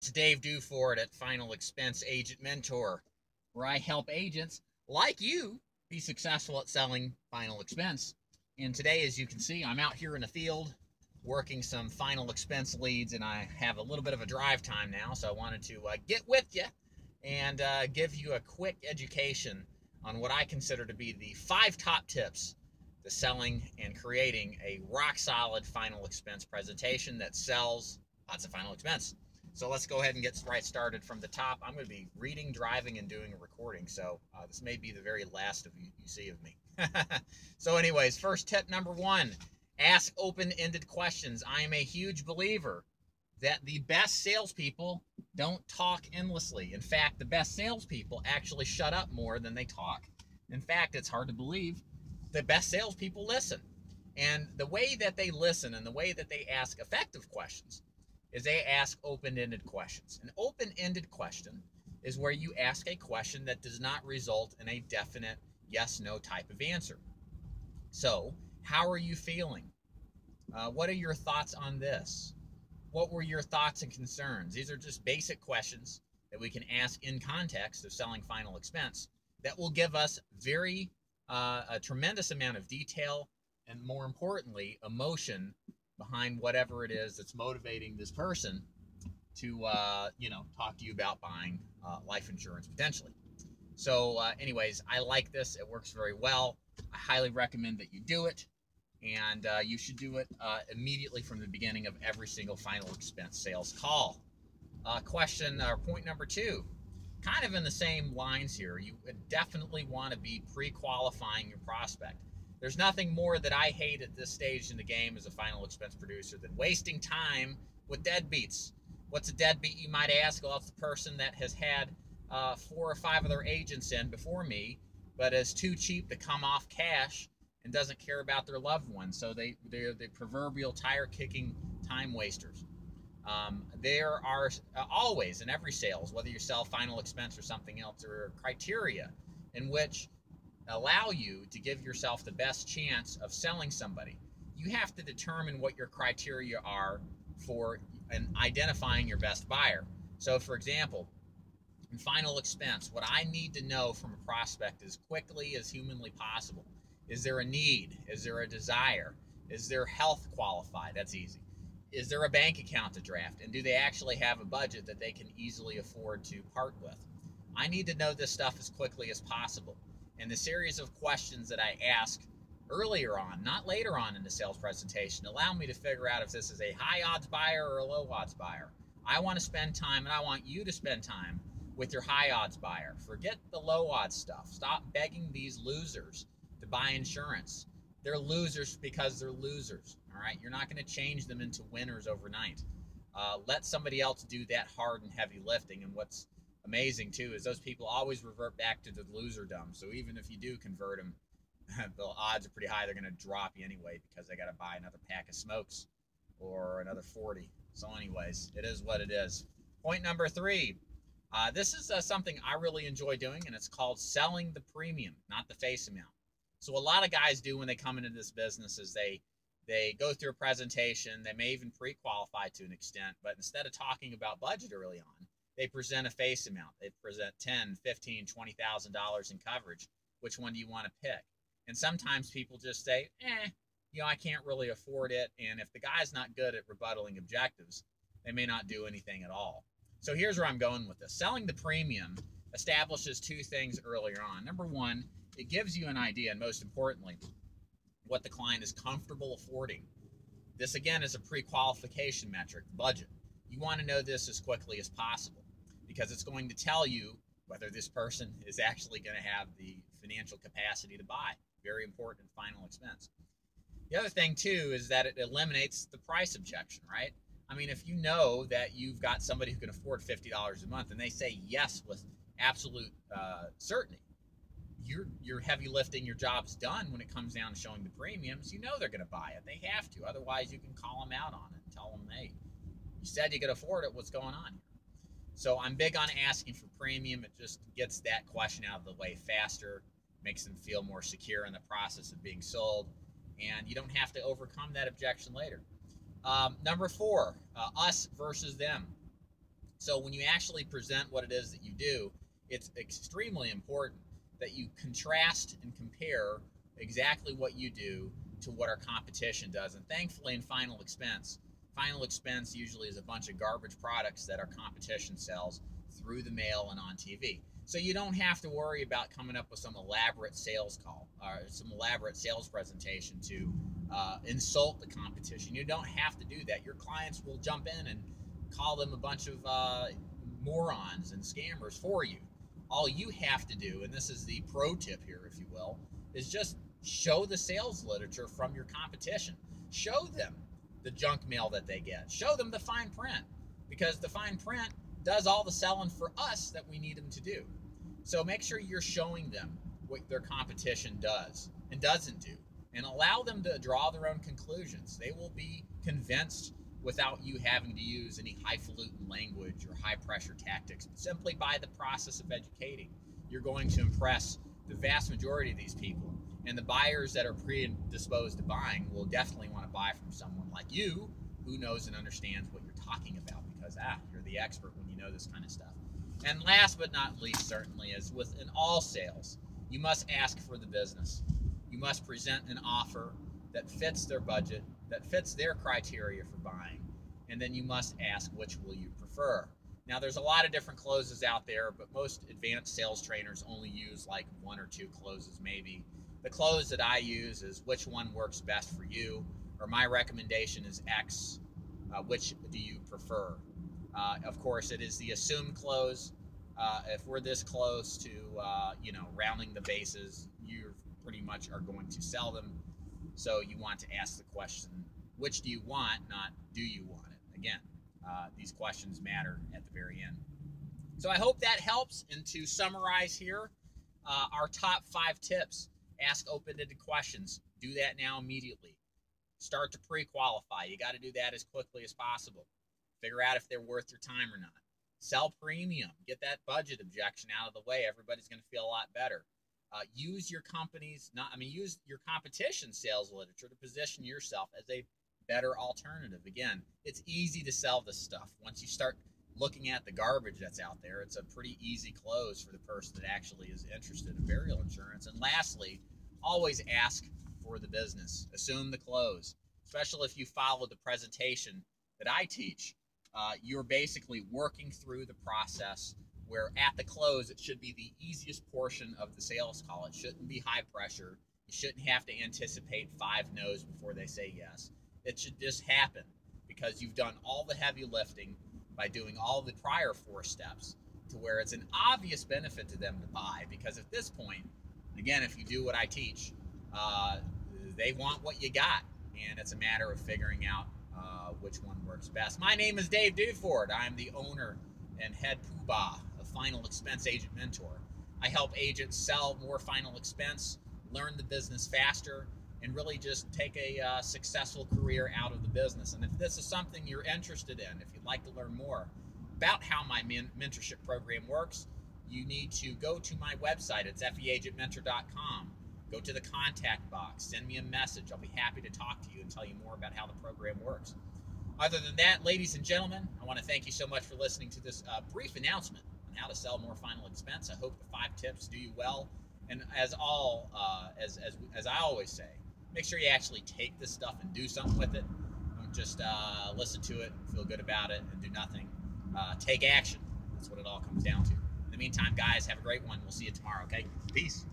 It's Dave Duford at Final Expense Agent Mentor, where I help agents like you be successful at selling final expense. And today, as you can see, I'm out here in the field working some final expense leads, and I have a little bit of a drive time now, so I wanted to get with you and give you a quick education on what I consider to be the 5 top tips to selling and creating a rock solid final expense presentation that sells lots of final expense. So let's go ahead and get right started from the top. I'm going to be reading, driving, and doing a recording. So this may be the very last of you see of me. So anyways, first tip number 1, ask open-ended questions. I am a huge believer that the best salespeople don't talk endlessly. In fact, the best salespeople actually shut up more than they talk. In fact, it's hard to believe the best salespeople listen. And the way that they listen and the way that they ask effective questions is they ask open-ended questions. An open-ended question is where you ask a question that does not result in a definite yes-no type of answer. So, how are you feeling? What are your thoughts on this? What were your thoughts and concerns? These are just basic questions that we can ask in context of selling final expense that will give us a tremendous amount of detail and, more importantly, emotion behind whatever it is that's motivating this person to talk to you about buying life insurance potentially. So anyways, I like this. It works very well. I highly recommend that you do it, and you should do it immediately from the beginning of every single final expense sales call. Point number 2, kind of in the same lines here. You definitely want to be pre-qualifying your prospect. There's nothing more that I hate at this stage in the game as a final expense producer than wasting time with deadbeats. What's a deadbeat, you might ask? Well, it's the person that has had 4 or 5 other agents in before me, but is too cheap to come off cash and doesn't care about their loved ones. So they're the proverbial tire-kicking time wasters. There are always, in every sales, whether you sell final expense or something else, there are criteria in which allow you to give yourself the best chance of selling somebody. You have to determine what your criteria are for identifying your best buyer. So, for example, in final expense, what I need to know from a prospect as quickly as humanly possible: is there a need? Is there a desire? Is their health qualified? That's easy. Is there a bank account to draft? And do they actually have a budget that they can easily afford to part with? I need to know this stuff as quickly as possible. And the series of questions that I ask earlier on, not later on in the sales presentation, allow me to figure out if this is a high odds buyer or a low odds buyer. I want to spend time, and I want you to spend time with your high odds buyer. Forget the low odds stuff. Stop begging these losers to buy insurance. They're losers because they're losers. All right, you're not going to change them into winners overnight. Let somebody else do that hard and heavy lifting. And what's amazing too is those people always revert back to the loserdom. So even if you do convert them, the odds are pretty high they're going to drop you anyway because they got to buy another pack of smokes or another 40. So anyways, it is what it is. Point number 3. This is something I really enjoy doing, and it's called selling the premium, not the face amount. So a lot of guys do when they come into this business is they go through a presentation. They may even pre-qualify to an extent, but instead of talking about budget early on, they present a face amount. They present $10,000, $15,000, $20,000 in coverage. Which one do you want to pick? And sometimes people just say, I can't really afford it. And if the guy's not good at rebuttaling objectives, they may not do anything at all. So here's where I'm going with this. Selling the premium establishes 2 things earlier on. Number 1, it gives you an idea, and most importantly, what the client is comfortable affording. This, again, is a pre-qualification metric, budget. You want to know this as quickly as possible because it's going to tell you whether this person is actually going to have the financial capacity to buy. Very important final expense. The other thing, too, is that it eliminates the price objection, right? I mean, if you know that you've got somebody who can afford $50 a month and they say yes with absolute certainty, you're heavy lifting, your job's done when it comes down to showing the premiums. You know they're going to buy it. They have to. Otherwise, you can call them out on it and tell them, hey, you said you could afford it. What's going on here? So I'm big on asking for premium. It just gets that question out of the way faster, makes them feel more secure in the process of being sold, and you don't have to overcome that objection later. Number 4, us versus them. So when you actually present what it is that you do, it's extremely important that you contrast and compare exactly what you do to what our competition does. And thankfully in final expense usually is a bunch of garbage products that our competition sells through the mail and on TV. So you don't have to worry about coming up with some elaborate sales call or some elaborate sales presentation to insult the competition. You don't have to do that. Your clients will jump in and call them a bunch of morons and scammers for you. All you have to do, and this is the pro tip here, if you will, is just show the sales literature from your competition. Show them the junk mail that they get. Show them the fine print, because the fine print does all the selling for us that we need them to do. So make sure you're showing them what their competition does and doesn't do, and allow them to draw their own conclusions. They will be convinced without you having to use any highfalutin language or high pressure tactics. Simply by the process of educating, you're going to impress the vast majority of these people. And the buyers that are predisposed to buying will definitely want to buy from someone like you who knows and understands what you're talking about, because you're the expert when you know this kind of stuff. And last but not least, certainly, is within all sales, you must ask for the business. You must present an offer that fits their budget, that fits their criteria for buying, and then you must ask which will you prefer. Now, there's a lot of different closes out there, but most advanced sales trainers only use like 1 or 2 closes maybe. The close that I use is which one works best for you, or my recommendation is X, which do you prefer? Of course, it is the assumed close. If we're this close to, rounding the bases, you pretty much are going to sell them. So you want to ask the question, which do you want, not do you want it? Again, these questions matter at the very end. So I hope that helps. And to summarize here, our top 5 tips: ask open-ended questions. Do that now immediately. Start to pre-qualify. You got to do that as quickly as possible. Figure out if they're worth your time or not. Sell premium. Get that budget objection out of the way. Everybody's going to feel a lot better. Use your use your competition sales literature to position yourself as a better alternative. Again, it's easy to sell this stuff. Once you start looking at the garbage that's out there, it's a pretty easy close for the person that actually is interested in burial insurance. And lastly, always ask for the business. Assume the close, especially if you follow the presentation that I teach. You're basically working through the process where at the close, it should be the easiest portion of the sales call. It shouldn't be high pressure. You shouldn't have to anticipate 5 no's before they say yes. It should just happen because you've done all the heavy lifting by doing all the prior 4 steps to where it's an obvious benefit to them to buy. Because at this point, again, if you do what I teach, they want what you got. And it's a matter of figuring out which one works best. My name is Dave Duford. I'm the owner and head poobah of Final Expense Agent Mentor. I help agents sell more final expense, learn the business faster, and really just take a successful career out of the business. And if this is something you're interested in, if you'd like to learn more about how my mentorship program works, you need to go to my website. It's feagentmentor.com. Go to the contact box, send me a message. I'll be happy to talk to you and tell you more about how the program works. Other than that, ladies and gentlemen, I want to thank you so much for listening to this brief announcement on how to sell more final expense. I hope the 5 tips do you well. And as I always say, make sure you actually take this stuff and do something with it. Don't just listen to it, feel good about it, and do nothing. Take action. That's what it all comes down to. In the meantime, guys, have a great one. We'll see you tomorrow, okay? Peace.